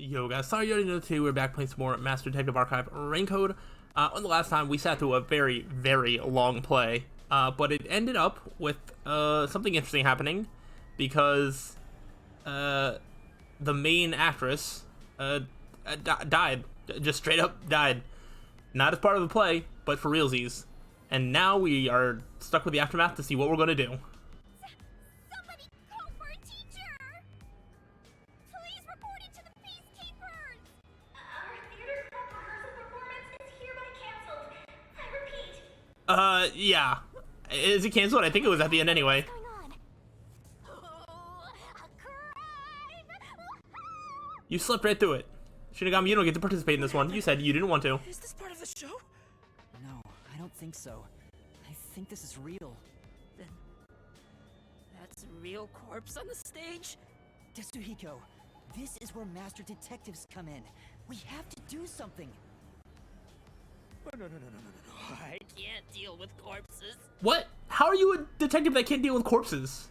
Yo guys, sorry you already know today we're back playing some more Master Detective Archive Rain Code. On the last time we sat through a very, very long play, but it ended up with something interesting happening because the main actress died, just straight up died. Not as part of the play, but for realsies. And now we are stuck with the aftermath to see what we're going to do. Somebody call for a teacher! Please report it to the peacekeepers! Our theater club rehearsal performance is hereby canceled. I repeat. Yeah. Is it canceled? I think it was at the end anyway. What's going on? Oh, a crime! You slipped right through it. Shinigami, you don't get to participate in this one. You said you didn't want to. Is this part of the show? No, I don't think so. I think this is real. Then that's a real corpse on the stage? Tetsuhiko, this is where master detectives come in. We have to do something. No. I can't deal with corpses. What? How are you a detective that can't deal with corpses?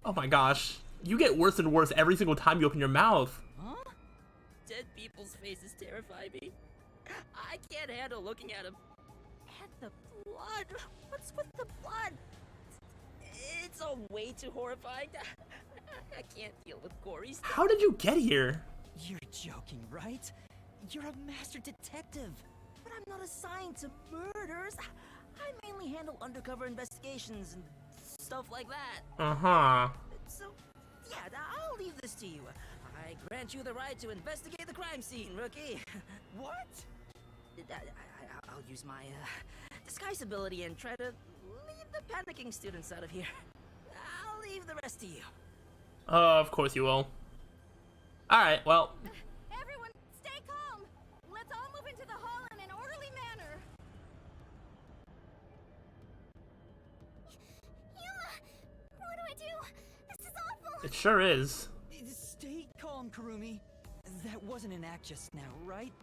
Oh my gosh. You get worse and worse every single time you open your mouth. Huh? Dead people's faces terrify me. I can't handle looking at them. And the blood. What's with the blood? It's all way too horrifying. I can't deal with gory stuff. How did you get here? You're joking, right? You're a master detective. But I'm not assigned to murders. I mainly handle undercover investigations and stuff like that. Uh-huh. So, yeah, I'll leave this to you. I grant you the right to investigate the crime scene, rookie. What? I'll use my disguise ability and try to leave the panicking students out of here. I'll leave the rest to you. Of course you will. Alright, well. Everyone, stay calm! Let's all move into the hall in an orderly manner. Yuma! What do I do? This is awful! It sure is. Stay calm, Kurumi. That wasn't an act just now, right?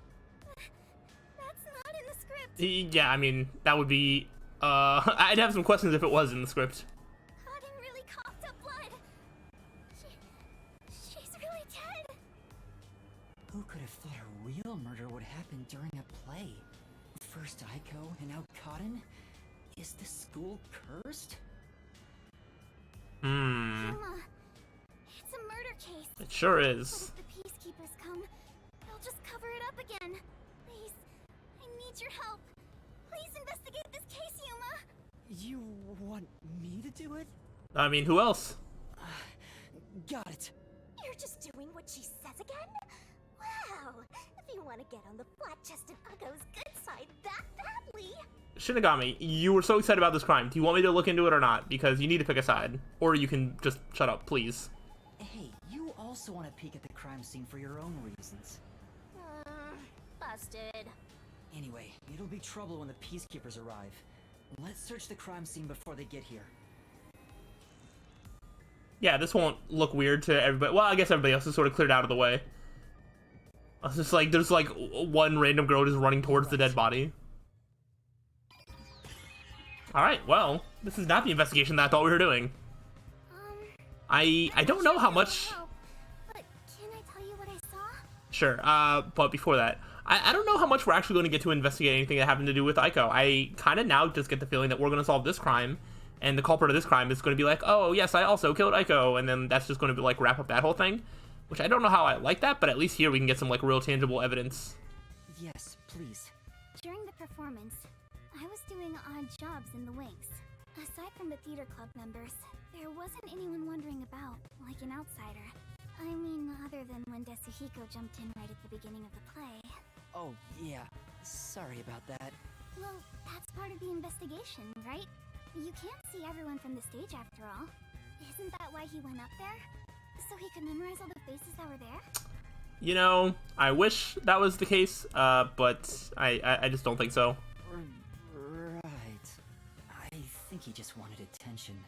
That's not in the script. Yeah, I mean, that would be, I'd have some questions if it was in the script. Auden really coughed up blood. She's really dead. Who could have thought a real murder would happen during a play? First Aiko and now Cotton? Is the school cursed? Hmm. Yuma, it's a murder case. It sure But is. if the peacekeepers come, they'll just cover it up again. Please, I need your help. Please investigate this case, Yuma. You want me to do it? I mean, who else? Got it. You're just doing what she says again? Wow, if you want to get on the flat-chested Uggo's good side that badly. Shinigami, you were so excited about this crime. Do you want me to look into it or not? Because you need to pick a side. Or you can just shut up, please. Hey, you also want to peek at the crime scene for your own reasons. Busted. Anyway, it'll be trouble when the peacekeepers arrive. Let's search the crime scene before they get here. Yeah, this won't look weird to everybody. Well, I guess everybody else is sort of cleared out of the way. It's just like, there's like one random girl just running towards the dead body. Alright, well, this is not the investigation that I thought we were doing. I don't know how much... But can I tell you what I saw? Sure, but before that, I don't know how much we're actually going to get to investigate anything that having to do with Aiko. I kind of now just get the feeling that we're going to solve this crime, and the culprit of this crime is going to be like, oh, yes, I also killed Aiko, and then that's just going to be like, wrap up that whole thing. Which I don't know how I like that, but at least here we can get some, like, real tangible evidence. Yes, please. During the performance, I was doing odd jobs in the wings. Aside from the theater club members, there wasn't anyone wandering about, like an outsider. I mean, other than when Tetsuhiko jumped in right at the beginning of the play. Oh, yeah. Sorry about that. Well, that's part of the investigation, right? You can't see everyone from the stage after all. Isn't that why he went up there? So he could memorize all the faces that were there? You know, I wish that was the case, but I just don't think so. Right. I think he just wanted attention.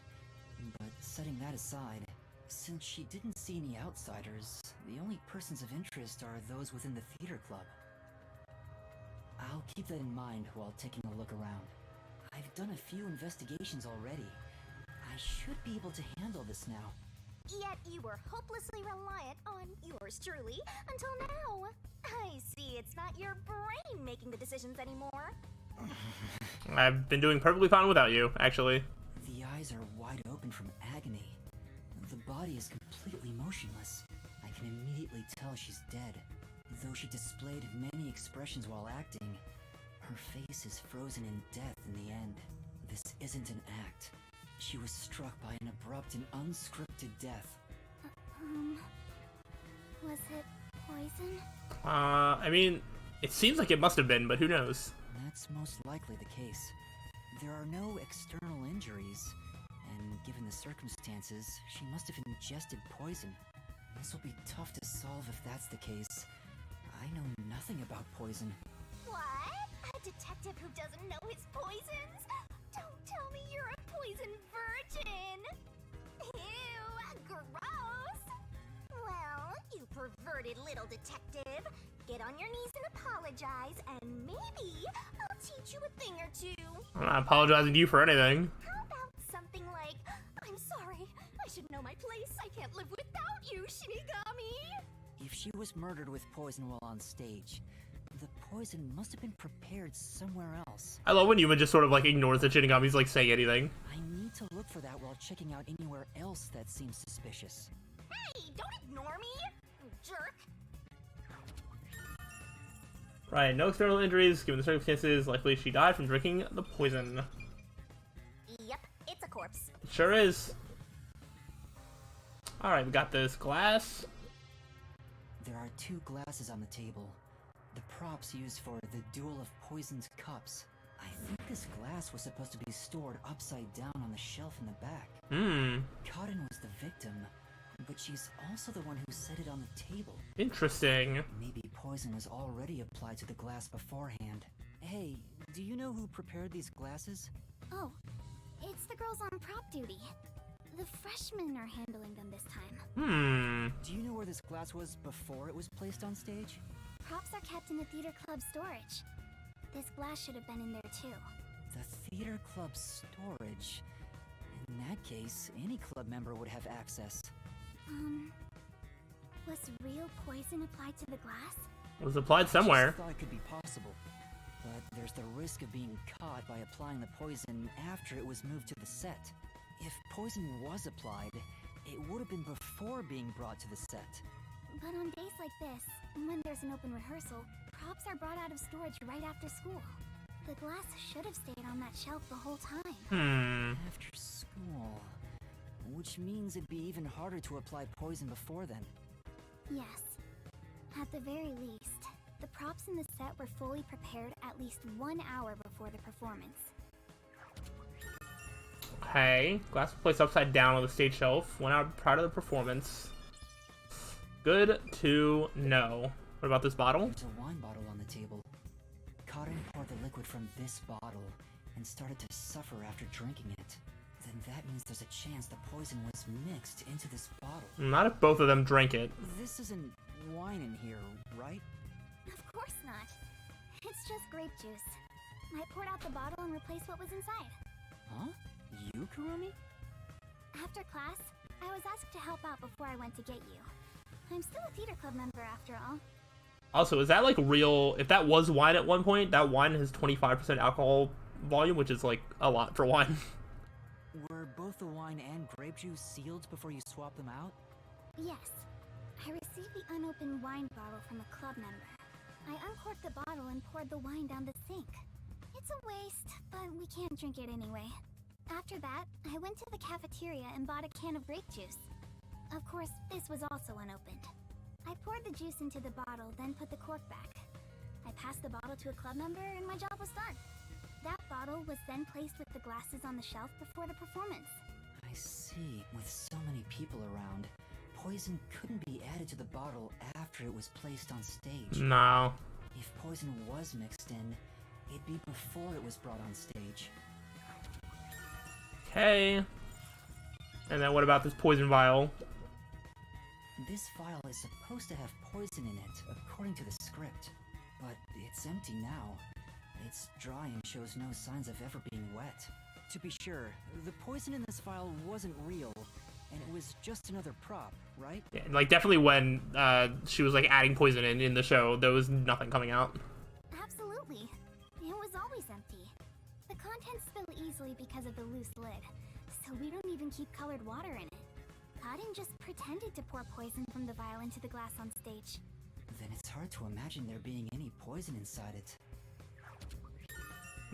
But setting that aside, since she didn't see any outsiders, the only persons of interest are those within the theater club. I'll keep that in mind while taking a look around. I've done a few investigations already. I should be able to handle this now. Yet you were hopelessly reliant on yours truly until now. I see it's not your brain making the decisions anymore. I've been doing perfectly fine without you, actually. The eyes are wide open from agony. The body is completely motionless. I can immediately tell she's dead. Though she displayed many expressions while acting, her face is frozen in death in the end. This isn't an act. She was struck by an abrupt and unscripted death. Was it poison? I mean, it seems like it must have been, but who knows? That's most likely the case. There are no external injuries, and given the circumstances, she must have ingested poison. This will be tough to solve if that's the case. I know nothing about poison. What? A detective who doesn't know his poisons? Don't tell me you're a poison virgin! Ew, gross! Well, you perverted little detective. Get on your knees and apologize, and maybe I'll teach you a thing or two. I'm not apologizing to you for anything. How about something like, I'm sorry, I should know my place. I can't live without you, Shinigami. If she was murdered with poison while on stage, the poison must have been prepared somewhere else. I love when Yuma just sort of like ignores the Shinigami's like saying anything. I need to look for that while checking out anywhere else that seems suspicious. Hey, don't ignore me, you jerk. Right, no external injuries, given the circumstances. Likely she died from drinking the poison. Yep, it's a corpse. Sure is. Alright, we got this glass. There are 2 glasses on the table. The props used for the duel of poisoned cups. I think this glass was supposed to be stored upside down on the shelf in the back. Cotton was the victim, but she's also the one who set it on the table. Interesting. Maybe poison was already applied to the glass beforehand. Hey, do you know who prepared these glasses? Oh, it's the girls on prop duty. The freshmen are handling them this time. Do you know where this glass was before it was placed on stage? Props are kept in the theater club storage. This glass should have been in there too. The theater club storage? In that case, any club member would have access. Was real poison applied to the glass? It was applied somewhere. I just thought it could be possible. But there's the risk of being caught by applying the poison after it was moved to the set. If poison was applied, it would have been before being brought to the set. But on days like this, when there's an open rehearsal, props are brought out of storage right after school. The glass should have stayed on that shelf the whole time. After school. Which means it'd be even harder to apply poison before then. Yes. At the very least, the props in the set were fully prepared at least 1 hour before the performance. Okay, glass was placed upside down on the stage shelf. 1 hour prior to the performance. Good to know. What about this bottle? There's a wine bottle on the table. Cotton poured the liquid from this bottle and started to suffer after drinking it. Then that means there's a chance the poison was mixed into this bottle. Not if both of them drank it. This isn't wine in here, right? Of course not. It's just grape juice. I poured out the bottle and replaced what was inside. Huh? You, Kurumi? After class, I was asked to help out before I went to get you. I'm still a theater club member after all. Also, is that like real? If that was wine at one point, that wine has 25% alcohol volume, which is like a lot for wine. Were both the wine and grape juice sealed before you swapped them out? Yes. I received the unopened wine bottle from a club member. I uncorked the bottle and poured the wine down the sink. It's a waste, but we can't drink it anyway. After that, I went to the cafeteria and bought a can of grape juice. Of course, this was also unopened. I poured the juice into the bottle, then put the cork back. I passed the bottle to a club member and my job was done. That bottle was then placed with the glasses on the shelf before the performance. I see. With so many people around, poison couldn't be added to the bottle after it was placed on stage. No. If poison was mixed in, it'd be before it was brought on stage. Okay. And then what about this poison vial? This vial is supposed to have poison in it, according to the script. But it's empty now. It's dry and shows no signs of ever being wet. To be sure, the poison in this vial wasn't real. and it was just another prop, right? Yeah, like definitely when she was like adding poison in the show, there was nothing coming out. Absolutely. It was always empty. The contents spill easily because of the loose lid, so we don't even keep colored water in it. Cotton just pretended to pour poison from the vial into the glass on stage. Then it's hard to imagine there being any poison inside it.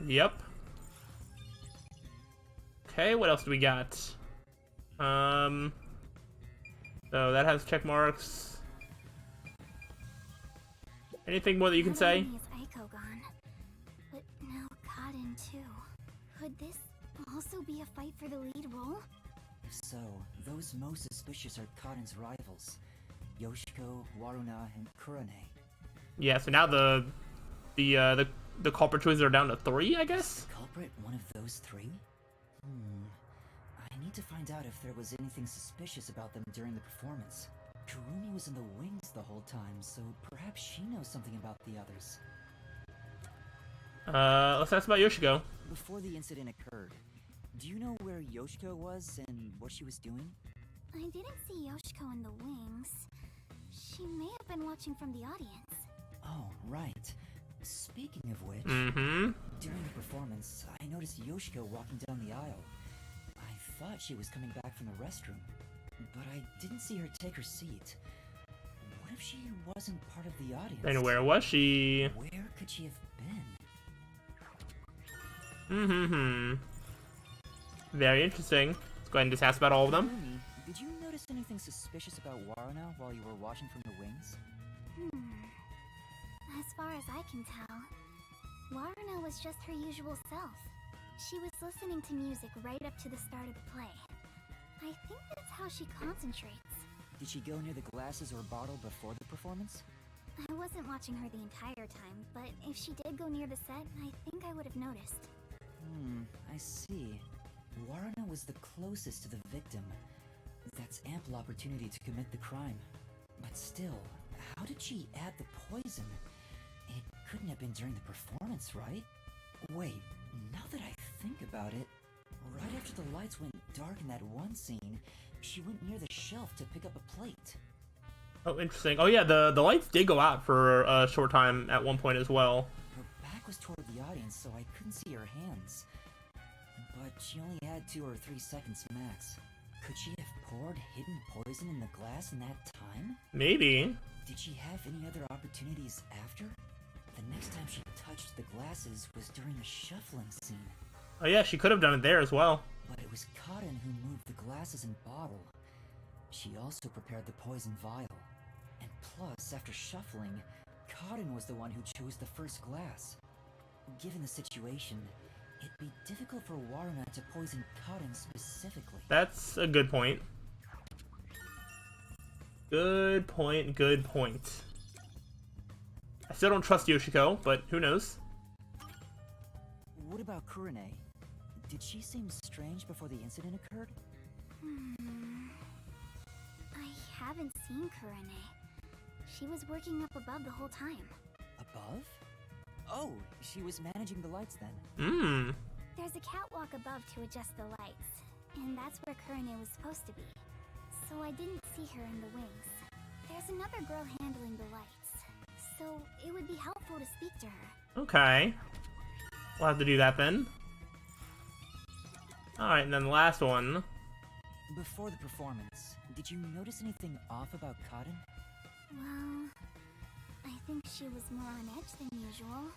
Yep. Okay, what else do we got? So that has check marks. Anything more that you can say? Not only is Aiko gone, but now Cotton too. Could this also be a fight for the lead role? If so, those most suspicious are Cotton's rivals. Yoshiko, Waruna, and Kurane. Yeah, so now the culprit choices are down to 3, I guess? Is the culprit one of those 3? I need to find out if there was anything suspicious about them during the performance. Kurumi was in the wings the whole time, so perhaps she knows something about the others. Let's ask about Yoshiko. Before the incident occurred, do you know where Yoshiko was and what she was doing? I didn't see Yoshiko in the wings. She may have been watching from the audience. Oh, right. Speaking of which, Mm-hmm. during the performance, I noticed Yoshiko walking down the aisle. I thought she was coming back from the restroom, but I didn't see her take her seat. What if she wasn't part of the audience? And where was she? Where could she have been? Mm-hmm. Very interesting. Let's go ahead and just ask about all of them. Kurumi, did you notice anything suspicious about Waruna while you were watching from the wings? As far as I can tell, Waruna was just her usual self. She was listening to music right up to the start of the play. I think that's how she concentrates. Did she go near the glasses or bottle before the performance? I wasn't watching her the entire time, but if she did go near the set, I think I would have noticed. I see. Waruna was the closest to the victim. That's ample opportunity to commit the crime. But still, how did she add the poison? It couldn't have been during the performance, right? Wait, now that I think about it, right after the lights went dark in that one scene, she went near the shelf to pick up a plate. Oh, interesting. Oh yeah, the lights did go out for a short time at one point as well. Her back was toward the audience, so I couldn't see her hands. But she only had 2 or 3 seconds max. Could she have poured hidden poison in the glass in that time? Maybe. Did she have any other opportunities after? The next time she touched the glasses was during a shuffling scene. Oh yeah, she could have done it there as well. But it was Cotton who moved the glasses and bottle. She also prepared the poison vial. And plus, after shuffling, Cotton was the one who chose the first glass. Given the situation, it'd be difficult for Waruna to poison Cotton specifically. That's a good point. Good point, good point. I still don't trust Yoshiko, but who knows? What about Kurane? Did she seem strange before the incident occurred? I haven't seen Kurane. She was working up above the whole time. Above? Oh, she was managing the lights then. There's a catwalk above to adjust the lights, and that's where Kurane was supposed to be. So I didn't see her in the wings. There's another girl handling the lights, so it would be helpful to speak to her. Okay. We'll have to do that then. Alright, and then the last one. Before the performance, did you notice anything off about Cotton? Well, I think she was more on edge than usual.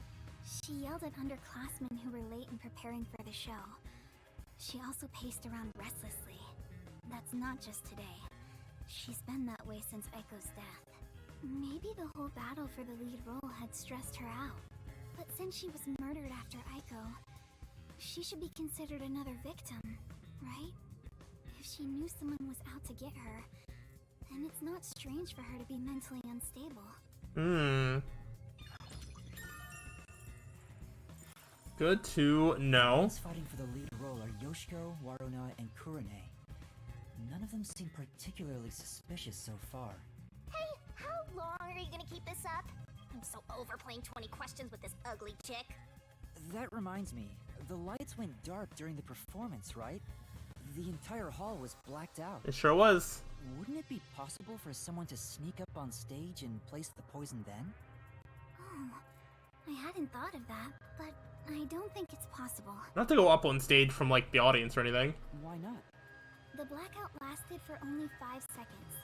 She yelled at underclassmen who were late in preparing for the show. She also paced around restlessly. That's not just today. She's been that way since Aiko's death. Maybe the whole battle for the lead role had stressed her out. But since she was murdered after Aiko, she should be considered another victim, right? If she knew someone was out to get her, then it's not strange for her to be mentally unstable. Good to know. The ones fighting for the lead role are Yoshiko, Waruna, and Kurane. None of them seem particularly suspicious so far. Hey, how long are you gonna keep this up? I'm so over playing 20 questions with this ugly chick. That reminds me, the lights went dark during the performance, right? The entire hall was blacked out. It sure was. Wouldn't it be possible for someone to sneak up on stage and place the poison then? Oh, I hadn't thought of that, but I don't think it's possible. Not to go up on stage from, like, the audience or anything. Why not? The blackout lasted for only 5 seconds.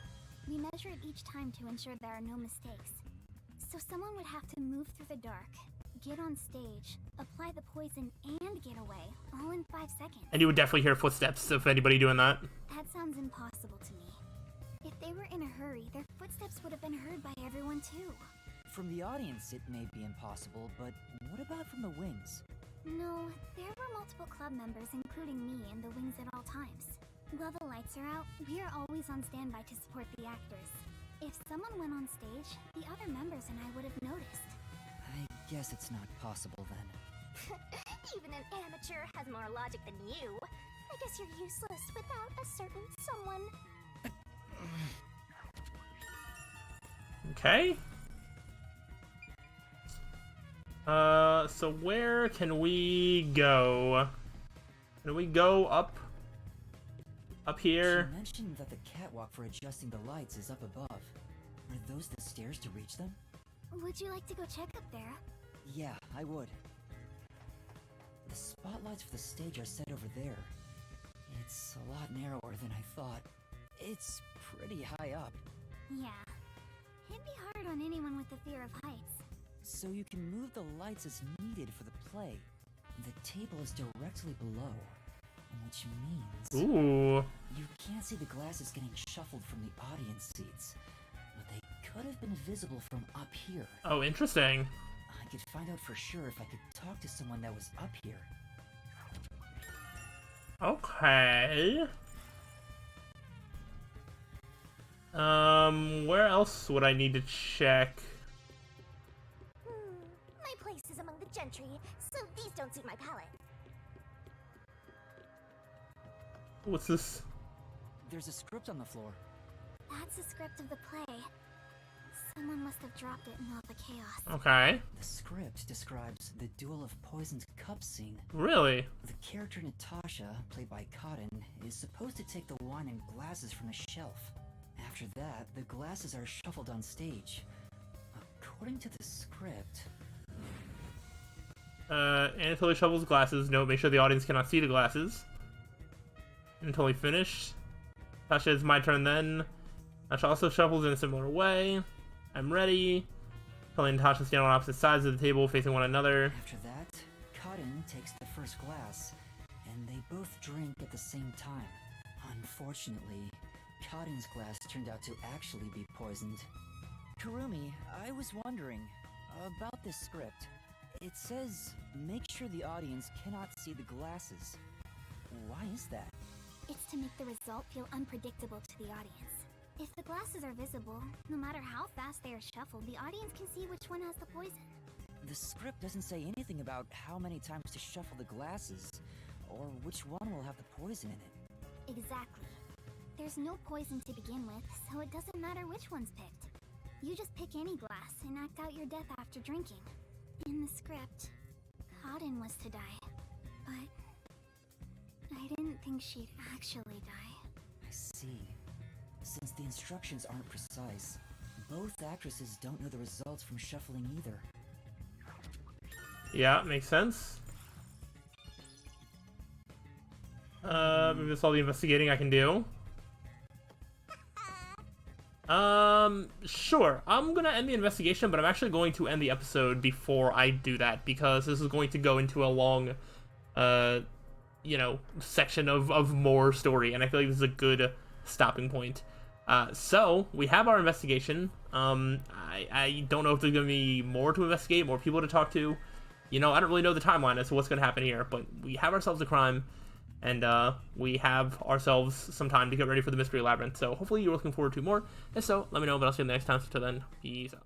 We measure it each time to ensure there are no mistakes. So someone would have to move through the dark, get on stage, apply the poison, and get away, all in 5 seconds. And you would definitely hear footsteps of anybody doing that. That sounds impossible to me. If they were in a hurry, their footsteps would have been heard by everyone too. From the audience, it may be impossible, but what about from the wings? No, there were multiple club members, including me, in the wings at all times. While the lights are out, we are always on standby to support the actors. If someone went on stage, the other members and I would have noticed. I guess it's not possible then. Even an amateur has more logic than you. I guess you're useless without a certain someone. Okay. So where can we go? Can we go up? Up here? She mentioned that the catwalk for adjusting the lights is up above. Are those the stairs to reach them? Would you like to go check up there? Yeah, I would. The spotlights for the stage are set over there. It's a lot narrower than I thought. It's pretty high up. Yeah. It'd be hard on anyone with the fear of heights. So you can move the lights as needed for the play. The table is directly below, which means Ooh. you can't see the glasses getting shuffled from the audience seats, but they could have been visible from up here. Oh, interesting. I could find out for sure if I could talk to someone that was up here. Okay. Where else would I need to check? My place is among the gentry, so these don't suit my palate. What's this? There's a script on the floor. That's the script of the play. Someone must have dropped it in all the chaos. Okay. The script describes the Duel of Poisoned Cups scene. Really? The character Natasha, played by Cotton, is supposed to take the wine and glasses from the shelf. After that, the glasses are shuffled on stage. According to the script... Anatoly shovels glasses. No, make sure the audience cannot see the glasses. Until we finish. Tasha, it's my turn then. Tasha also shuffles in a similar way. I'm ready. Kelly and Tasha stand on opposite sides of the table, facing one another. After that, Cotton takes the first glass, and they both drink at the same time. Unfortunately, Cotton's glass turned out to actually be poisoned. Kurumi, I was wondering about this script. It says, make sure the audience cannot see the glasses. Why is that? It's to make the result feel unpredictable to the audience. If the glasses are visible, no matter how fast they are shuffled, the audience can see which one has the poison. The script doesn't say anything about how many times to shuffle the glasses, or which one will have the poison in it. Exactly. There's no poison to begin with, so it doesn't matter which one's picked. You just pick any glass and act out your death after drinking. In the script, Cotton was to die, but I didn't think she'd actually die. I see. Since the instructions aren't precise, both actresses don't know the results from shuffling either. Yeah, makes sense. Maybe that's all the investigating I can do. Sure. I'm gonna end the investigation, but I'm actually going to end the episode before I do that, because this is going to go into a long, section of more story, and I feel like this is a good stopping point. So, we have our investigation. I don't know if there's gonna be more to investigate, more people to talk to. I don't really know the timeline as to what's gonna happen here, but we have ourselves a crime, and we have ourselves some time to get ready for the Mystery Labyrinth. So hopefully you're looking forward to more. If so, let me know, but I'll see you next time. So till then, peace out.